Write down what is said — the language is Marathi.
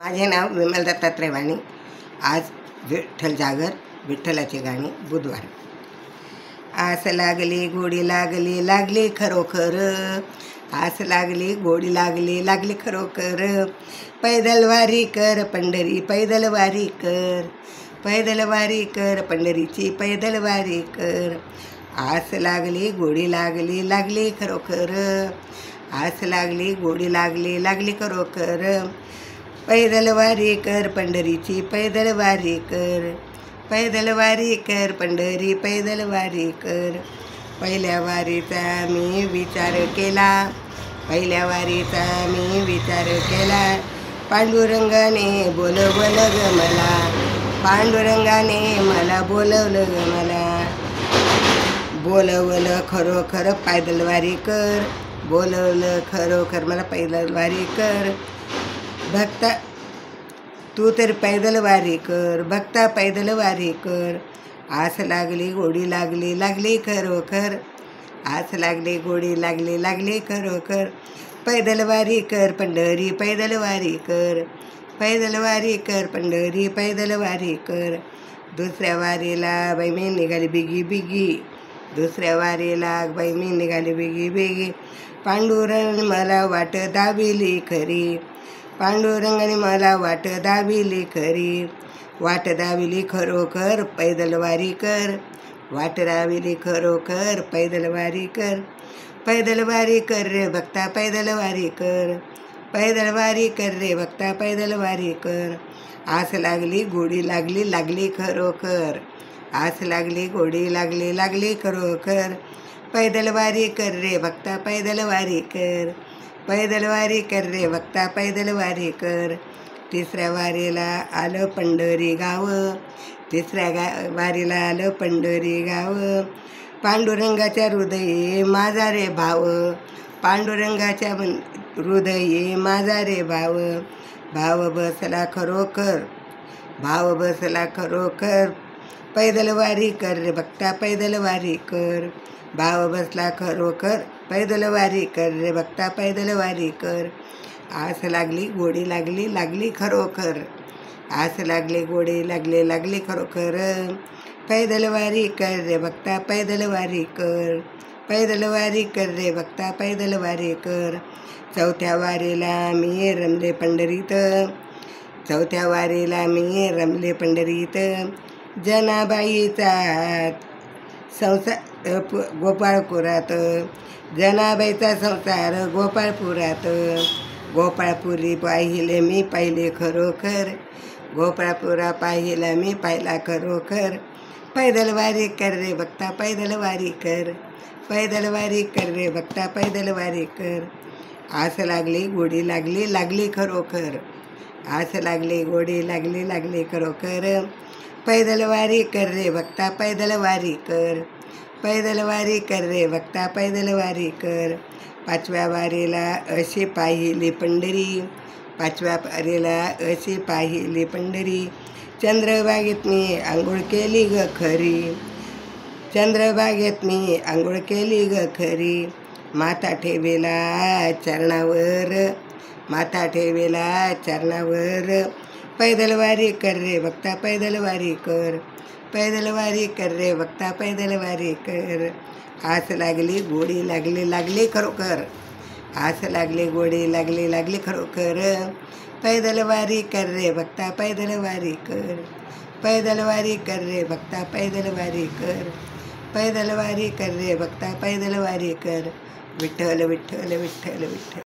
माझे नाव विमल दत्तात्रय वाणी. आज विठ्ठल जागर, विठ्ठलाची गाणी, बुधवार. आस लागली गोडी लागली, लागली खरोखर. आस लागली गोडी लागली, लागली खरोखर. पैदल वारी कर पंढरी, पैदल वारी कर. पैदल वारी कर पंढरीची, पैदल वारी कर. आस लागली गोडी लागली, लागली खरोखर. आस लागली गोडी लागली, लागली खरोखर. पैदल वारी कर पंढरीची, पैदल वारी कर. पैदल वारी कर पंढरी, पैदल वारी कर. पहिल्या वारीचा मी विचार केला, पहिल्या वारीचा मी विचार केला. पांडुरंगाने बोलवलं ग मला, पांडुरंगाने मला बोलवलं ग मला. बोलवलं खरोखर पैदल वारी कर, बोलवलं खरोखर मला पैदल वारी कर. भक्ता तू तर पैदल वारी कर, भक्ता पैदल वारी कर. आस लागली गोडी लागली, लागली खरोखर. आस लागली गोडी लागली, लागली खरोखर. पैदल वारी कर पंढरी, पैदल वारी कर. पैदल वारी कर पंढरी, पैदल वारी कर. दुसऱ्या वारीला बाई मी निघाली बिगी बिगी, दुसऱ्या वारीला बाई मी निघाली बिगी बिगी. पांडुरंग मला वाट दाबिली खरी, पांडुरंगाने मला वाट दाबिली खरी. वाट दाबिली खरोखर पैदल वारी कर, वाट दाबिली खरोखर पैदल वारी कर. पैदल वारी कर रे भक्ता, पैदल वारी कर. पैदल वारी कर रे भक्ता, पैदल वारी कर. आस लागली गोडी लागली, लागली खरोखर. आस लागली गोडी लागली, लागली खरोखर. पैदल वारी कर रे भक्ता, पैदल वारी कर. पैदल वारी कर रे भक्ता, पैदल वारी कर. तिसऱ्या वारीला आलं पंढरी गाव, तिसऱ्या वारीला आलं पंढरी गाव. पांडुरंगाच्या हृदये माझा रे भाव, पांडुरंगाच्या हृदये माझा रे भाव. भाव बसला खरोखर, भाव बसला खरोखर. पैदल वारी कर रे भक्ता, पैदल वारी कर. भाव बसला खरोखर, पैदल वारी कर रे भक्ता, पैदल वारी कर. आस लागली गोडी लागली, लागली खरोखर. आस लागली गोडी लागली, लागली खरोखर. पैदल वारी कर रे भक्ता, पैदल वारी कर. पैदल वारी कर रे भक्ता, पैदल वारी कर. चौथ्या वारीला मी रमले पंढरीत, चौथ्या वारीला मी रमले पंढरीत. जनाबाईचा संसार गोपाळपुरात, जनाबाईचा संसार गोपाळपुरात. गोपाळपुरी पाहिले मी पाहिले खरोखर, गोपाळपुरा पाहिला मी पाहिला खरोखर. पैदल वारी कर रे भक्ता, पैदल वारी कर. पैदल वारी कर रे भक्ता, पैदल वारी कर. आस लागली गोडी लागली, लागली खरोखर. आस लागली गोडी लागली, लागली खरोखर. पैदल वारी कर रे भक्ता, पैदल वारी कर. पैदल वारी कर रे भक्ता, पैदल वारी कर. पाचव्या वारीला अशी पाहिली पंढरी, पाचव्या वारीला अशी पाहिली पंढरी. चंद्रभागेत मी आंघोळ केली ग खरी, चंद्रभागेत मी आंघोळ केली ग खरी. माथा ठेवेला चरणावर, माथा ठेवेला चरणावर. पैदल वारी कर रे भक्ता, पैदल वारी कर. पैदल वारी कर रे भक्ता, पैदल वारी कर. आस लागली गोडी लागली, लागली खरोखर. आस लागली गोडी लागली, लागली खरोखर. पैदल वारी कर रे भक्ता, पैदल वारी कर. पैदल वारी कर रे भक्ता, पैदल वारी कर. पैदल वारी कर रे भक्ता, पैदल वारी कर. विठ्ठल विठ्ठल विठ्ठल विठ्ठल.